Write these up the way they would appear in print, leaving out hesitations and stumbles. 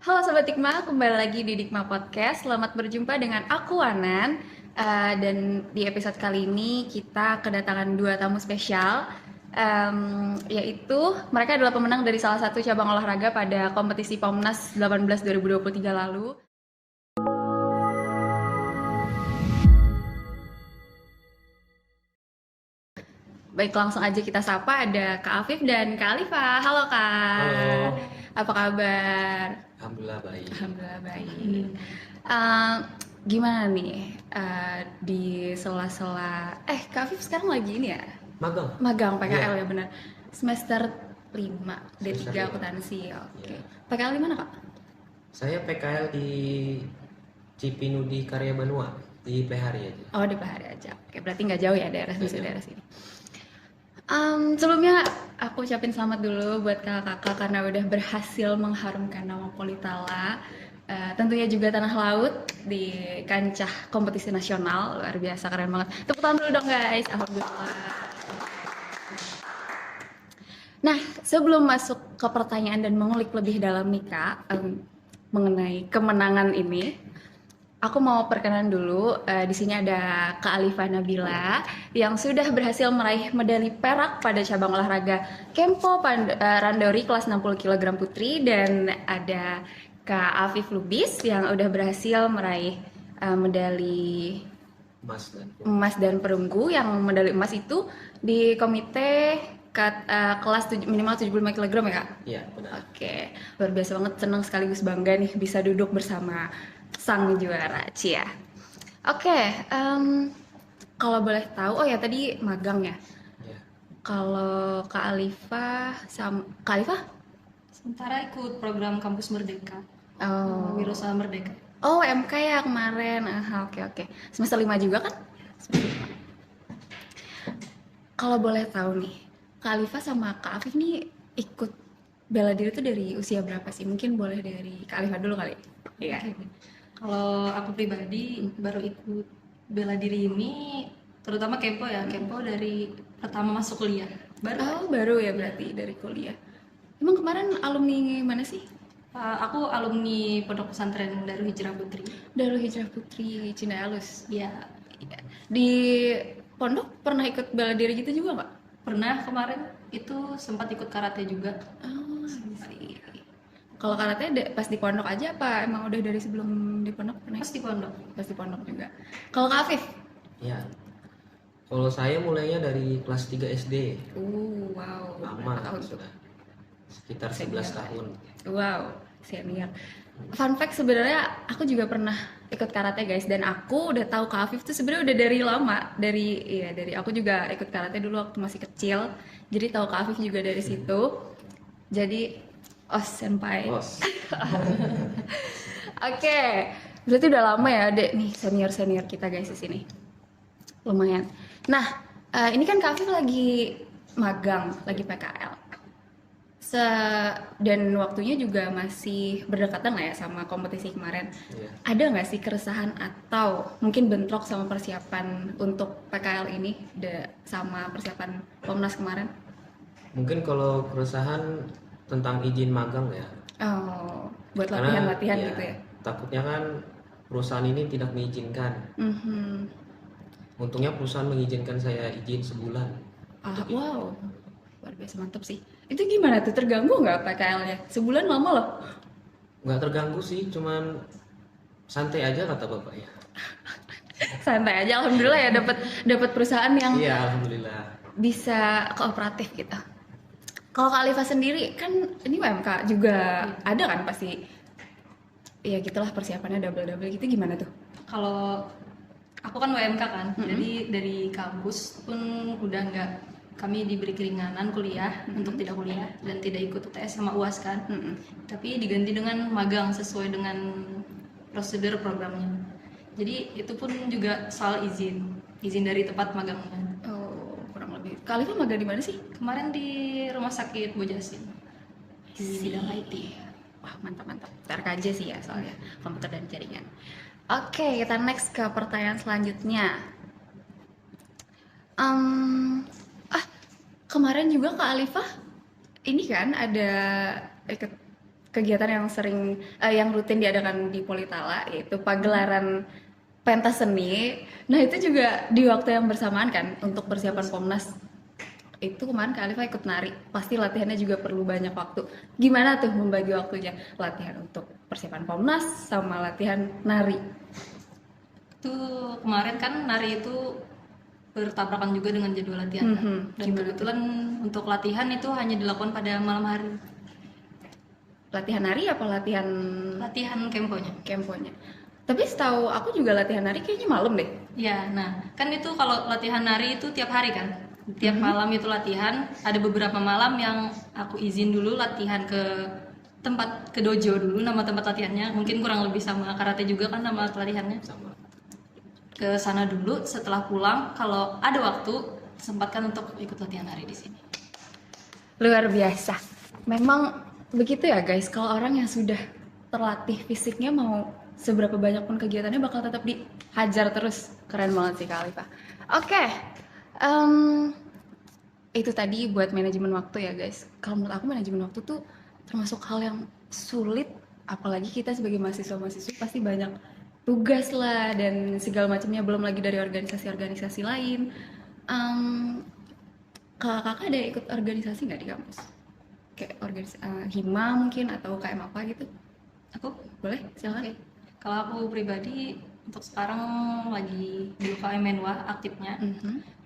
Halo Sobat Dikma, kembali lagi di Dikma Podcast. Selamat berjumpa dengan aku Wanan. Dan di episode kali ini kita kedatangan dua tamu spesial, yaitu mereka adalah pemenang dari salah satu cabang olahraga pada kompetisi Pomnas 18 2023 lalu. Baik, langsung aja kita sapa, ada Kak Afif dan Kak Alifa. Halo Kak, Halo, apa kabar? alhamdulillah baik. Alhamdulillah baik. Eh, Gimana nih di sela-sela Kak Afif sekarang lagi ini ya? Magang? Magang PKL Iya, ya benar. Semester 5 semester D3 lima. akuntansi. Oke. Iya. PKL di mana, Kak? Saya PKL di Cipinudi Karya Banua di Pehari aja. Oh, di Pahari aja. Oke, berarti nggak jauh ya daerah Nggak bisa jauh. daerah sini. Sebelumnya aku ucapin selamat dulu buat kakak-kakak karena udah berhasil mengharumkan nama Politala. Tentunya juga tanah laut di kancah kompetisi nasional. Luar biasa, keren banget. Tepuk tangan dulu dong guys, alhamdulillah. Nah, sebelum masuk ke pertanyaan dan mengulik lebih dalam nih Kak, mengenai kemenangan ini, aku mau perkenalan dulu. Di sini ada Kak Alifa Nabila yang sudah berhasil meraih medali perak pada cabang olahraga Kempo Randori kelas 60 kg putri, dan ada Kak Afif Lubis yang udah berhasil meraih medali Mas dan emas dan perunggu. Yang medali emas itu di komite kelas minimal 75 kg ya Kak? Iya, benar. Oke, luar biasa banget, senang sekaligus bangga nih bisa duduk bersama sang juara, Cia. Oke, kalau boleh tahu, oh ya tadi magang ya. Iya. Kalau Kak Alifa Kak Alifa? Sementara ikut program Kampus Merdeka, Oh, Wirausaha Merdeka. oh MK ya kemarin. Oke oke. Semester 5 juga kan? Semester 5. Kalau boleh tahu nih, Kak Alifa sama Kak Afif nih ikut bela diri itu dari usia berapa sih? Mungkin boleh dari Kak Alifa dulu kali. Iya. Oke. Kalau aku pribadi baru ikut bela diri ini, terutama Kempo ya, Kempo dari pertama masuk kuliah. Baru. Oh, baru ya berarti dari kuliah. Emang kemarin alumni mana sih? Aku alumni Pondok Pesantren Darul Hijrah Putri. Darul Hijrah Putri Cindayalus. Ya, Iya. Di pondok pernah ikut bela diri gitu juga nggak? pernah kemarin itu sempat ikut karate juga. Oh, sih. Kalau karate pas di pondok aja apa emang udah dari sebelum di pondok pernah? Pas di pondok. Pas di pondok juga. Kalau Kak Afif? Iya. Kalau saya mulainya dari kelas 3 SD. Wow. Lama Berapa tahun tuh? sudah. Sekitar Senior. 11 tahun. Wow, senior. Fun fact, sebenarnya aku juga pernah ikut karate guys, dan aku udah tahu Kak Afif tuh sebenarnya udah dari lama, dari aku juga ikut karate dulu waktu masih kecil. Jadi tahu Kak Afif juga dari situ. Jadi senpai. Bos. Oke, berarti udah lama ya dek nih senior kita guys di sini. Lumayan. Nah, ini kan Kak Afif lagi magang, lagi PKL. Dan waktunya juga masih berdekatan lah ya sama kompetisi kemarin. Iya. Ada nggak sih keresahan atau mungkin bentrok sama persiapan untuk PKL ini sama persiapan Pomnas kemarin? Mungkin kalau keresahan tentang izin magang ya. Oh, buat Karena latihan-latihan ya, gitu ya? takutnya kan perusahaan ini tidak mengizinkan. Mhm. Untungnya perusahaan mengizinkan saya izin sebulan. Wow, luar biasa mantap sih. Itu gimana tuh, terganggu nggak PKL-nya? Sebulan lama loh. Nggak terganggu sih, cuman santai aja kata bapaknya. Santai aja, alhamdulillah ya dapat perusahaan yang Iya, alhamdulillah. bisa kooperatif gitu. Kalau Kak Alifa sendiri kan ini UMK juga ada kan pasti. Ya gitulah persiapannya double gitu, gimana tuh? Kalau aku kan WMK kan, jadi dari kampus pun udah nggak, kami diberi keringanan kuliah untuk tidak kuliah dan tidak ikut UTS sama UAS kan, tapi diganti dengan magang sesuai dengan prosedur programnya. Jadi itu pun juga soal izin dari tempat magangnya. Oh, kurang lebih. Kak Alifa magang di mana sih? Kemarin di Rumah Sakit Bojasin di bidang IT. Wah, mantap. TRKJ sih ya soalnya, komputer dan jaringan. Oke, kita next ke pertanyaan selanjutnya. Em, Kemarin juga Kak Alifah ini kan ada ikut kegiatan yang yang rutin diadakan di Politala, yaitu pagelaran pentas seni. Nah itu juga di waktu yang bersamaan kan untuk persiapan Pomnas. Itu kemarin Kak Alifa ikut nari, pasti latihannya juga perlu banyak waktu. Gimana tuh membagi waktunya? Latihan untuk persiapan Pomnas sama latihan nari. Itu kemarin kan nari itu bertabrakan juga dengan jadwal latihan kan. Dan Gimana kebetulan untuk latihan itu hanya dilakukan pada malam hari. Latihan nari apa latihan Latihan kemponya. kemponya? Tapi setahu aku juga latihan nari kayaknya malam deh. Ya, nah kan itu kalau latihan nari itu tiap hari kan. Tiap malam itu latihan. Ada beberapa malam yang aku izin dulu latihan ke tempat, ke dojo dulu, nama tempat latihannya. Mungkin kurang lebih sama karate juga kan nama latihannya. Sama. Ke sana dulu, setelah pulang kalau ada waktu sempatkan untuk ikut latihan nari di sini. Luar biasa. Memang begitu ya guys, kalau orang yang sudah terlatih fisiknya mau seberapa banyak pun kegiatannya bakal tetap dihajar terus. Keren banget sih Kak Alifa. Oke, itu tadi buat manajemen waktu ya guys. Kalau menurut aku manajemen waktu tuh termasuk hal yang sulit, apalagi kita sebagai mahasiswa-mahasiswa pasti banyak tugas lah dan segala macamnya, belum lagi dari organisasi-organisasi lain. Kakak ada ikut organisasi nggak di kampus? Kayak Hima mungkin atau KM apa gitu? Aku Boleh, silakan. Oke. Kalau aku pribadi untuk sekarang lagi di UKM Menwa aktifnya.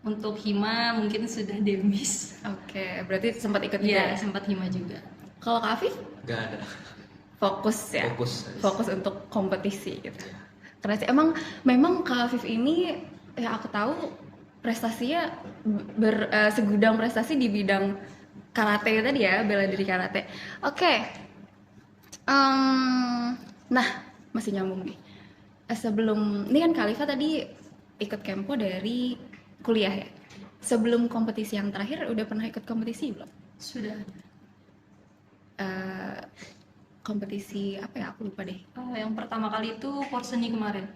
Untuk Hima mungkin sudah demis. Oke, berarti sempat ikut juga Iya, ya? sempat Hima juga. Kalau Kak Afif? Gak ada. Fokus ya? Fokus. Fokus untuk kompetisi gitu. Karena sih memang Kak Afif ini ya aku tahu prestasinya segudang prestasi di bidang karate tadi ya, bela diri karate. Oke. Nah, masih nyambung nih. Sebelum ini kan Kak Alifa tadi ikut kempo dari kuliah ya. Sebelum kompetisi yang terakhir udah pernah ikut kompetisi belum? Sudah. Kompetisi apa ya, aku lupa deh. Yang pertama kali itu Porseni kemarin.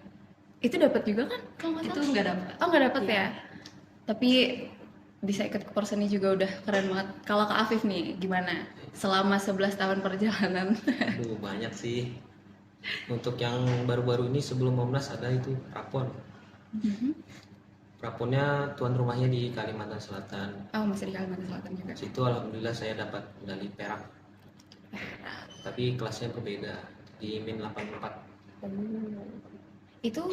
Itu dapat juga kan kalau nggak Itu salah? nggak dapat. Oh nggak dapat Iya. ya. Tapi bisa ikut ke Porseni juga udah keren banget. Kalau Kak Afif nih gimana? Selama 11 tahun perjalanan. Aduh, banyak sih. Untuk yang baru-baru ini sebelum Momnas ada itu Prapon. Praponnya tuan rumahnya di Kalimantan Selatan. Oh masih di Kalimantan Selatan juga. Situ alhamdulillah saya dapat medali perak. Tapi kelasnya berbeda di min 84. Itu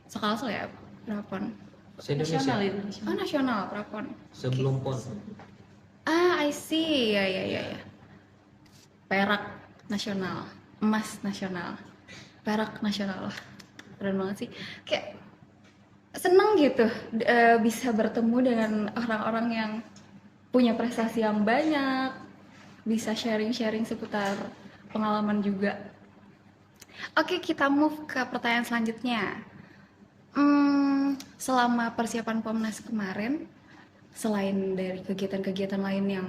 sekalsel ya Prapon. Nasional Se-Indonesia. itu. Oh nasional Prapon. Sebelum PON. I see. Ya. Perak nasional, emas nasional, perak nasional. Wah, keren banget sih. Kayak seneng gitu bisa bertemu dengan orang-orang yang punya prestasi yang banyak, bisa sharing-sharing seputar pengalaman juga. Oke, kita move ke pertanyaan selanjutnya. Selama persiapan Pomnas kemarin, selain dari kegiatan-kegiatan lain yang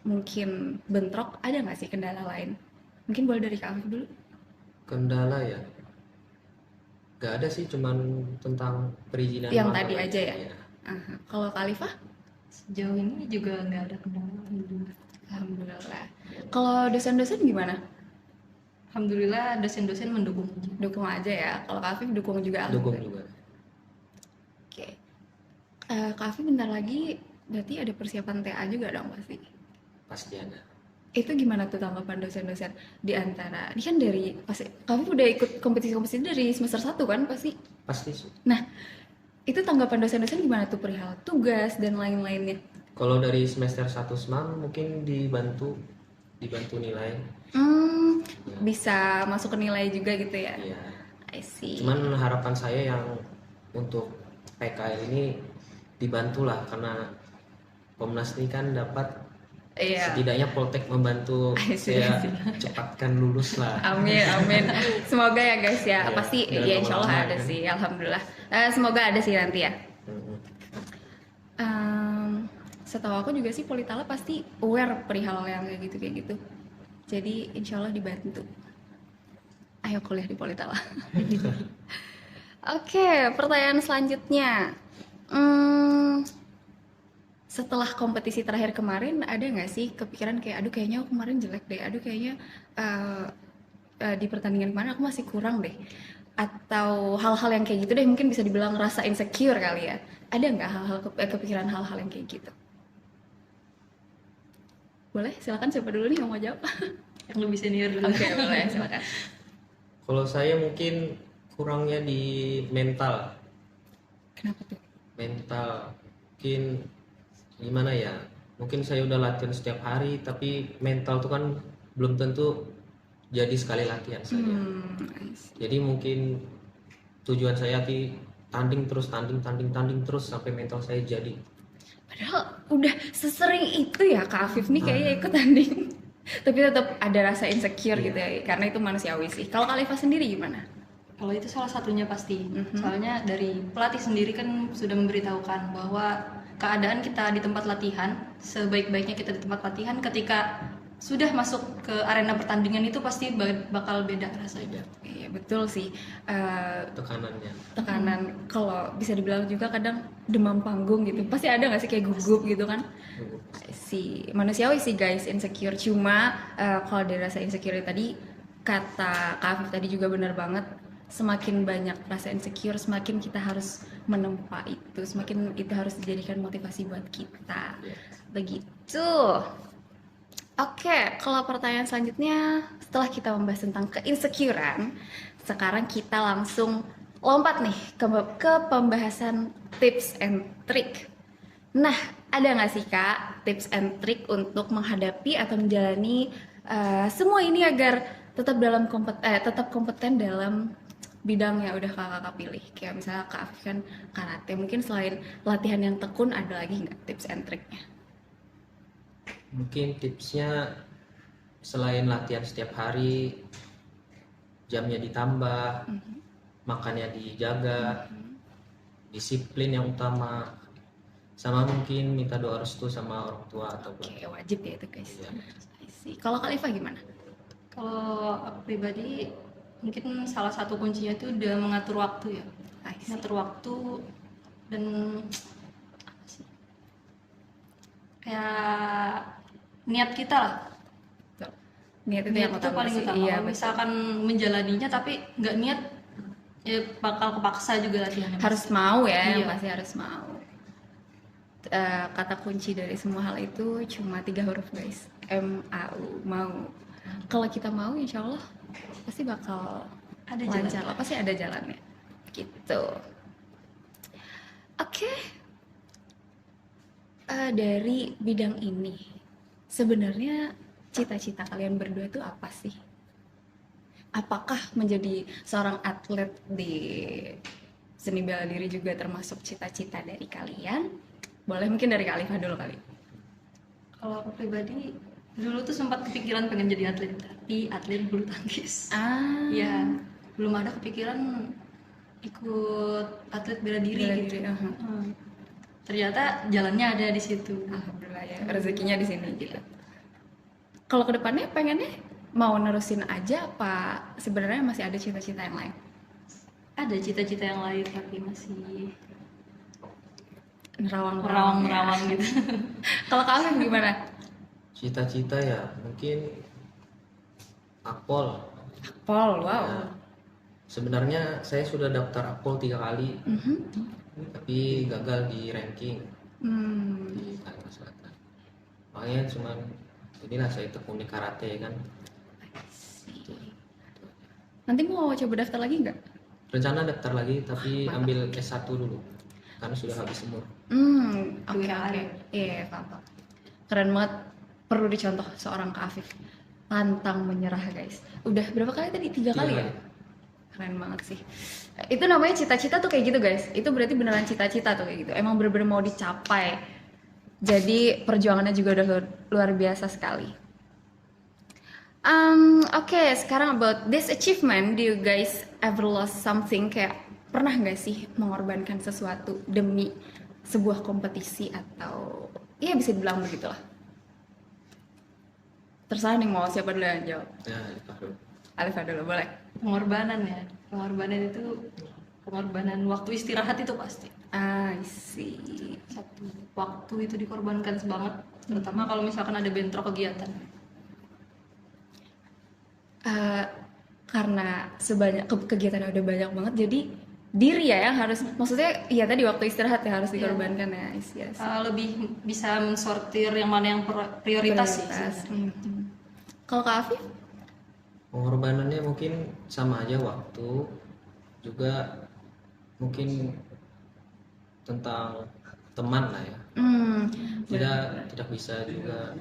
mungkin bentrok, ada nggak sih kendala lain? Mungkin boleh dari Kak Alif dulu. Kendala ya? Gak ada sih, cuman tentang perizinan. Yang magang tadi aja ya? Iya. Kalau Kak Alifah? Sejauh ini juga nggak ada kendala. Alhamdulillah. Kalau dosen-dosen gimana? Alhamdulillah dosen-dosen mendukung. Dukung aja ya. Kalau Kak Afif dukung juga. Dukung Alhamdulillah. juga. Oke. Kak Afif bentar lagi berarti ada persiapan TA juga dong pasti. Pasti ada. Itu gimana tuh tanggapan dosen-dosen di antara ini kan dari pasti Kak Afif udah ikut kompetisi-kompetisi dari semester 1 kan pasti. Pasti sih. Nah, itu tanggapan dosen-dosen gimana tuh perihal tugas dan lain-lainnya? Kalau dari semester 1 SMAM mungkin dibantu nilai. Bisa masuk ke nilai juga gitu ya? Iya. I see. Cuman harapan saya yang untuk PKL ini dibantulah, karena Komnas ini kan dapat setidaknya Poltek membantu I see. saya cepatkan lulus lah. Amin. Semoga ya guys ya. Iya, Pasti dalam ya insya Allah pengalaman, ada kan. sih. Alhamdulillah. Semoga ada sih nanti ya. Setahu aku juga sih Politala pasti aware perihal yang kayak gitu. Jadi insya Allah dibantu. Ayo kuliah di Politala. Oke, pertanyaan selanjutnya. setelah kompetisi terakhir kemarin ada nggak sih kepikiran kayak aduh kayaknya aku kemarin jelek deh, aduh kayaknya di pertandingan kemarin aku masih kurang deh, atau hal-hal yang kayak gitu deh, mungkin bisa dibilang rasa insecure kali ya, ada nggak hal-hal kepikiran hal-hal yang kayak gitu? Boleh, silakan siapa dulu nih yang mau jawab? Yang lebih senior dulu. Oke, boleh, silakan. Kalau saya mungkin kurangnya di mental. Kenapa tuh? Mental mungkin gimana ya? Mungkin saya udah latihan setiap hari, tapi mental tuh kan belum tentu jadi sekali latihan saja. Jadi mungkin tujuan saya tanding terus sampai mental saya jadi. Padahal udah sesering itu ya Kak Afif nih kayaknya ikut tanding. Tapi tetap ada rasa insecure gitu ya, karena itu manusiawi sih. Kalau Kak Alifa sendiri gimana? Kalau itu salah satunya pasti. Soalnya dari pelatih sendiri kan sudah memberitahukan bahwa keadaan kita di tempat latihan, sebaik-baiknya kita di tempat latihan, ketika sudah masuk ke arena pertandingan itu pasti bakal beda rasanya. Iya betul sih. Tekanan kalau bisa dibilang juga kadang demam panggung gitu, pasti ada nggak sih kayak gugup gitu kan? Si manusiawi sih guys, insecure. Cuma kalau dari rasa insecure tadi, kata Kak Afif tadi juga benar banget. Semakin banyak rasa insecure, semakin kita harus menempa itu, semakin itu harus dijadikan motivasi buat kita. Begitu. Oke, kalau pertanyaan selanjutnya, setelah kita membahas tentang keinsecurean, sekarang kita langsung lompat nih ke pembahasan tips and trick. Nah, ada nggak sih Kak tips and trick untuk menghadapi atau menjalani semua ini agar tetap tetap kompeten dalam bidang yang udah kakak pilih? Kayak misalnya Kak Afif kan karate, mungkin selain latihan yang tekun ada lagi nggak tips and tricknya? Mungkin tipsnya selain latihan setiap hari, jamnya ditambah, makannya dijaga, disiplin yang utama, sama mungkin minta doa restu sama orang tua atau wajib ya itu guys. Ya. Kalau Kak Alifa gimana? Kalau aku pribadi mungkin salah satu kuncinya itu udah mengatur waktu ya. Mengatur waktu dan kayak niat kita lah. Niat itu Niat yang itu paling utama. Iya, kalau misalkan menjalaninya tapi nggak niat, ya bakal kepaksa juga latihannya. Harus mau ya, Iya. pasti harus mau. Kata kunci dari semua hal itu cuma 3 huruf guys, MAU, mau. Kalau kita mau, insya Allah pasti bakal Ada lancar jalan. lah, pasti ada jalannya. Gitu. Oke. Dari bidang ini, sebenarnya cita-cita kalian berdua itu apa sih? Apakah menjadi seorang atlet di seni bela diri juga termasuk cita-cita dari kalian? Boleh mungkin dari Kak Alifa dulu kali. Kalau aku pribadi dulu tuh sempat kepikiran pengen jadi atlet, tapi atlet bulu tangkis. Ya, belum ada kepikiran ikut atlet bela diri gitu. Ternyata jalannya ada di situ. Alhamdulillah ya, rezekinya di sini gitu. Kalau kedepannya pengennya mau nerusin aja apa sebenarnya masih ada cita-cita yang lain? Ada cita-cita yang lain tapi masih Merawang gitu. Kalau Kak Afif gimana? Cita-cita ya mungkin Akpol. Wow. Ya, sebenarnya saya sudah daftar Akpol 3 kali, tapi gagal di ranking di Kalimantan Selatan. Makanya cuman inilah saya tekuni karate kan. Nanti mau coba daftar lagi nggak? Rencana daftar lagi tapi ambil S1 dulu karena sudah habis umur. Oke. Iya, paham. Keren banget, perlu dicontoh seorang Kak Afif. Pantang menyerah guys. Udah berapa kali tadi? 3 kali ya? Keren banget sih. Itu namanya cita-cita tuh kayak gitu guys. Itu berarti beneran cita-cita tuh kayak gitu. Emang bener-bener mau dicapai. Jadi perjuangannya juga udah luar biasa sekali. Oke, sekarang about this achievement, do you guys ever lost something? Kayak pernah nggak sih mengorbankan sesuatu demi sebuah kompetisi atau ya bisa dibilang begitulah. Terserah nih mau siapa dulu yang jawab. Ya, Alifa dulu boleh. Pengorbanan ya. Pengorbanan itu pengorbanan waktu istirahat itu pasti. I see. Satu waktu itu dikorbankan banget, terutama kalau misalkan ada bentrok kegiatan. Karena sebanyak kegiatannya udah banyak banget, jadi diri ya yang harus, maksudnya ya tadi waktu istirahat ya harus dikorbankan ya. I see, I see. Lebih bisa mensortir yang mana yang prioritas sih sebenarnya. Kalau Kak Afif? Pengorbanannya mungkin sama aja, waktu juga mungkin tentang teman lah ya. Tidak bisa juga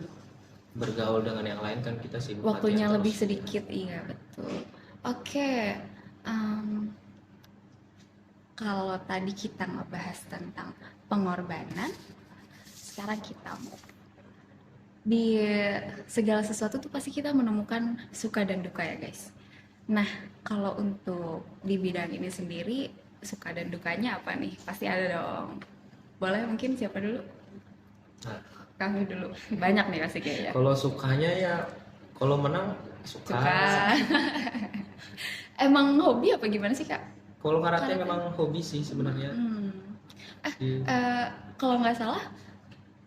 bergaul dengan yang lain, kan kita sibuk Waktunya latihan lebih terus. sedikit, iya betul. Oke, kalau tadi kita ngebahas tentang pengorbanan, sekarang kita mau di segala sesuatu tuh pasti kita menemukan suka dan duka ya guys. Nah, kalau untuk di bidang ini sendiri, suka dan dukanya apa nih? Pasti ada dong. Boleh mungkin siapa dulu? Nah, Kamu dulu. Banyak nih pasti kayaknya. kalau sukanya ya kalau menang suka. Suka. Emang hobi apa gimana sih Kak? Kalau karate memang hobi sih sebenarnya. Kalau nggak salah,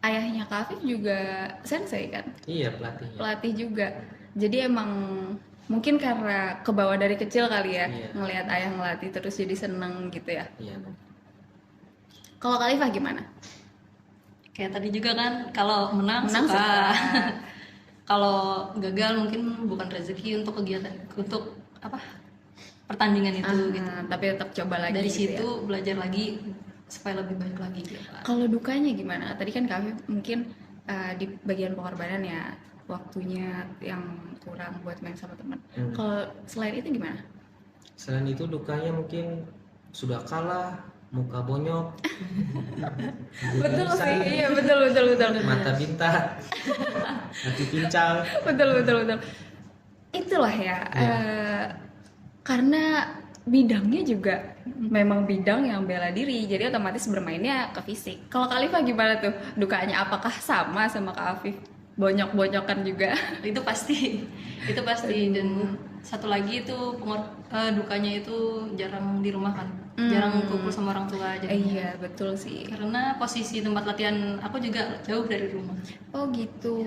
ayahnya Kak Afif juga sensei kan? Iya, pelatihnya. Pelatih juga. Jadi emang mungkin karena kebawa dari kecil kali ya, Iya. ngelihat ayah ngelatih terus jadi seneng gitu ya. Iya. Kalau Kak Alifah gimana? Kayak tadi juga kan, kalau menang Menang suka. suka. Kalau gagal mungkin bukan rezeki untuk kegiatan, untuk apa, pertandingan itu gitu. Tapi tetap coba lagi. Dari gitu ya. situ belajar lagi supaya lebih baik lagi gitu. Kalau dukanya gimana? Tadi kan Kak Afif mungkin di bagian pengorbanan ya, waktunya yang kurang buat main sama teman. Kalau selain itu gimana? Selain itu dukanya mungkin sudah kalah, muka bonyok, Betul sih, iya betul. mata bintak, hati pincang. Betul. Itulah ya, karena bidangnya juga memang bidang yang bela diri, jadi otomatis bermainnya ke fisik. Kalau Kak Alifah gimana tuh? Dukanya apakah sama Kak Afif? Bonyok-bonyokan juga? Itu pasti dan satu lagi itu dukanya itu jarang di rumah kan, jarang kumpul sama orang tua jadinya. Iya betul sih. Karena posisi tempat latihan aku juga jauh dari rumah, Oh gitu.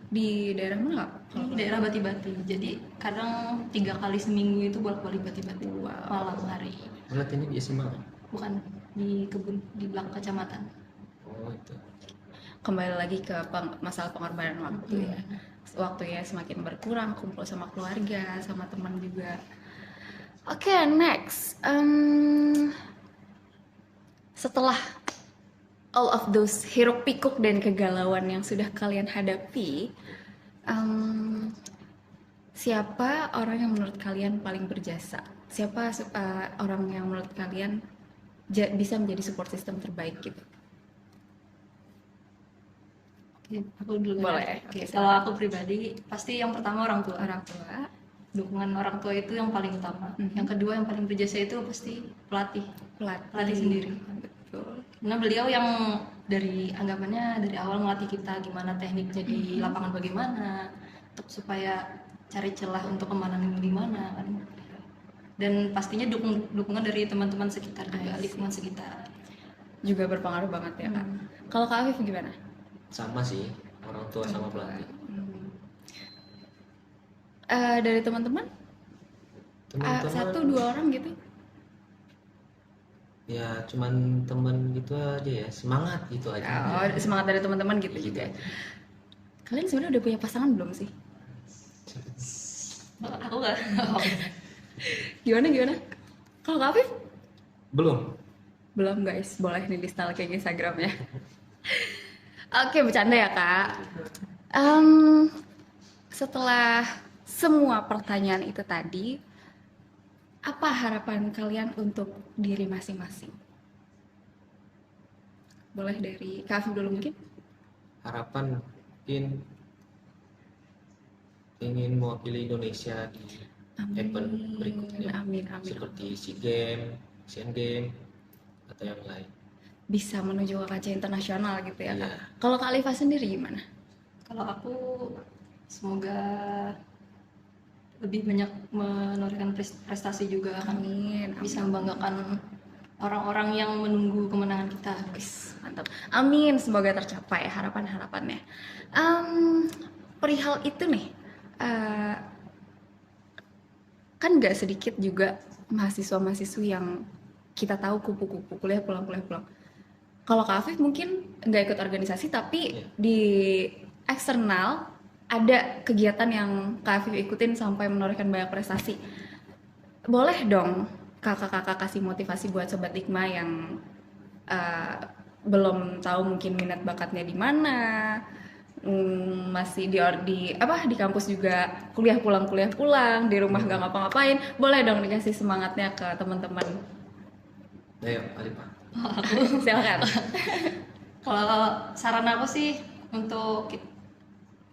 Di daerah mana Kak? di daerah Bati-Bati, jadi kadang 3 kali seminggu itu bolak-balik Bati-Bati. Malam hari, Latihannya di SMA. bukan di kebun di belakang kecamatan. Oh itu. Kembali lagi ke masalah pengorbanan waktu ya. Waktunya semakin berkurang, kumpul sama keluarga, sama teman juga. Oke, next. Setelah all of those hiruk pikuk dan kegalauan yang sudah kalian hadapi, siapa orang yang menurut kalian paling berjasa? Siapa orang yang menurut kalian bisa menjadi support system terbaik gitu? Oke, aku dulu. Boleh. Oke, Oke, kalau aku pribadi pasti yang pertama orang tua. Orang tua. Dukungan orang tua itu yang paling utama. Yang kedua yang paling berjasa itu pasti pelatih sendiri. Betul. Karena beliau yang dari anggapannya dari awal melatih kita gimana tekniknya di lapangan, bagaimana untuk supaya cari celah untuk kemanan di mana kan. Dan pastinya dukungan dari teman-teman sekitar juga, lingkungan sekitar. Juga berpengaruh banget ya Kak. Kalau Kak Afif gimana? Sama sih, orang tua sama pelatih. Dari teman-teman? Teman-teman 1-2 orang gitu? ya cuman temen gitu aja ya, semangat gitu aja. Oh, semangat dari teman-teman gitu juga. Kalian sebenarnya udah punya pasangan belum sih? Aku nggak. Gimana? Kalau Kak Afif? Belum. Belum guys, boleh nih di stalking Instagramnya. Oke, bercanda ya Kak. Setelah semua pertanyaan itu tadi, apa harapan kalian untuk diri masing-masing? Boleh dari Kak Afif dulu mungkin? Harapan mungkin ingin mewakili Indonesia di event berikutnya. Amin. Seperti SEA Games, Asian Games, atau yang lain. Bisa menuju ke kancah internasional gitu ya Kak. Iya. Kalau Kak Alifah sendiri gimana? Kalau aku semoga lebih banyak menorehkan prestasi juga kan, Amin. bisa membanggakan orang-orang yang menunggu kemenangan kita. Wis, mantap. Amin, semoga tercapai harapan-harapannya. Perihal itu nih, kan nggak sedikit juga mahasiswa-mahasiswi yang kita tahu kupu-kupu kuliah pulang. Kalau Kak Afif mungkin nggak ikut organisasi, tapi di eksternal ada kegiatan yang Kak Afif ikutin sampai menorehkan banyak prestasi. Boleh dong kakak-kakak kasih motivasi buat Sobat Hikmah yang belum tahu mungkin minat bakatnya di mana, masih di kampus juga kuliah pulang, di rumah gak ngapa-ngapain. Boleh dong dikasih semangatnya ke teman-teman. Ayo, Alifah. Silakan. Kalau saran aku sih untuk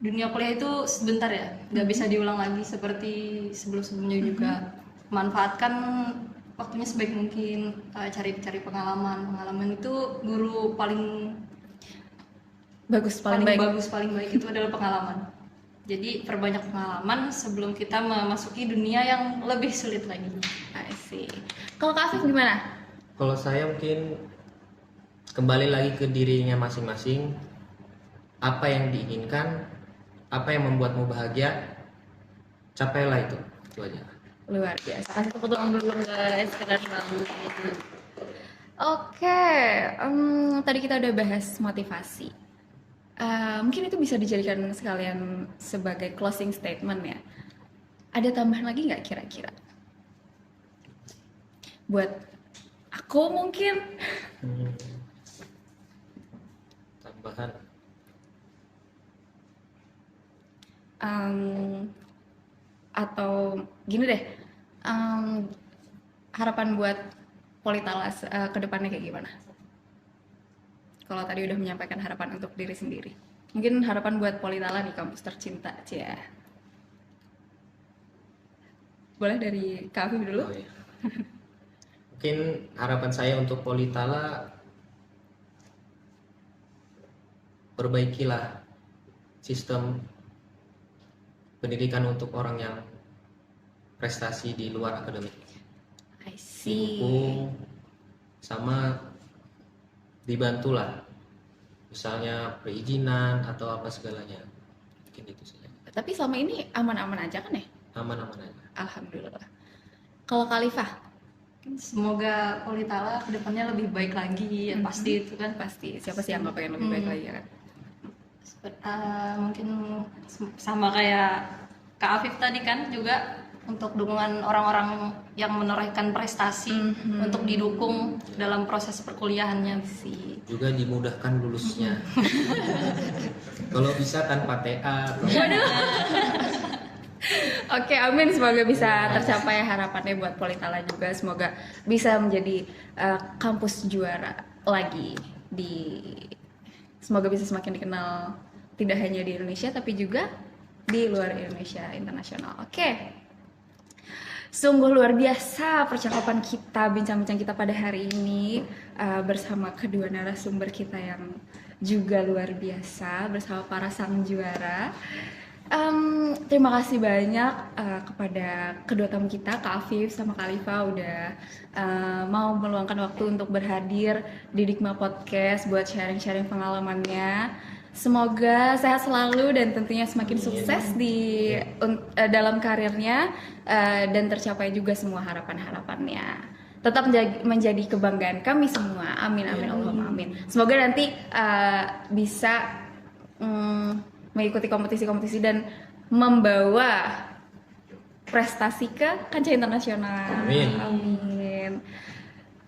dunia kuliah itu sebentar ya, nggak bisa diulang lagi seperti sebelum-sebelumnya juga. Manfaatkan waktunya sebaik mungkin, cari pengalaman itu guru paling paling baik itu adalah pengalaman. Jadi perbanyak pengalaman sebelum kita memasuki dunia yang lebih sulit lagi. I see. Kalau Kak Afif gimana? Kalau saya mungkin kembali lagi ke dirinya masing-masing. Apa yang diinginkan, apa yang membuatmu bahagia, capailah itu aja. Luar biasa. Kasih tepuk tangan dulu guys, keren banget. Oke, tadi kita udah bahas motivasi. Mungkin itu bisa dijadikan sekalian sebagai closing statement ya. Ada tambahan lagi nggak kira-kira? Buat aku mungkin Tambahan. Atau gini deh, harapan buat Politalas ke depannya kayak gimana? Kalau tadi udah menyampaikan harapan untuk diri sendiri, mungkin harapan buat Politala di kampus tercinta, cia. Boleh dari Kak Afif dulu? Oh, iya. Mungkin harapan saya untuk Politala, perbaikilah sistem pendidikan untuk orang yang prestasi di luar akademik. I see. Didukung sama dibantulah, misalnya perizinan atau apa segalanya. Mungkin itu saja. Tapi selama ini aman-aman aja kan ya? Aman-aman aja. Alhamdulillah. Kalau Khalifah? Semoga Politala kedepannya lebih baik lagi, ya pasti itu kan. Pasti, siapa sih yang nggak pengen lebih baik lagi ya kan? Mungkin sama kayak Kak Afif tadi kan, juga untuk dukungan orang-orang yang menorehkan prestasi untuk didukung dalam proses perkuliahannya sih. Juga dimudahkan lulusnya. Kalau bisa tanpa TA. Oke, amin. Semoga bisa tercapai harapannya buat Politala juga. Semoga bisa menjadi kampus juara lagi semoga bisa semakin dikenal tidak hanya di Indonesia tapi juga di luar Indonesia, internasional. Oke. Sungguh luar biasa percakapan kita, bincang-bincang kita pada hari ini bersama kedua narasumber kita yang juga luar biasa, bersama para sang juara. Terima kasih banyak kepada kedua tamu kita, Kak Afif sama Kak Alifa, udah mau meluangkan waktu untuk berhadir di Dikma Podcast buat sharing-sharing pengalamannya. Semoga sehat selalu dan tentunya semakin sukses di dalam karirnya dan tercapai juga semua harapan-harapannya. Tetap menjadi kebanggaan kami semua. Amin amin Allahumma amin. Semoga nanti bisa mengikuti kompetisi-kompetisi dan membawa prestasi ke kancah internasional. Amin. Amin.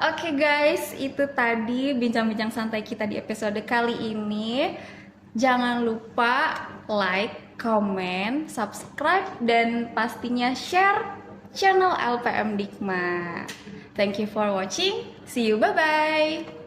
Oke guys, itu tadi bincang-bincang santai kita di episode kali ini. Jangan lupa like, comment, subscribe, dan pastinya share channel LPM Dikma. Thank you for watching. See you, bye-bye.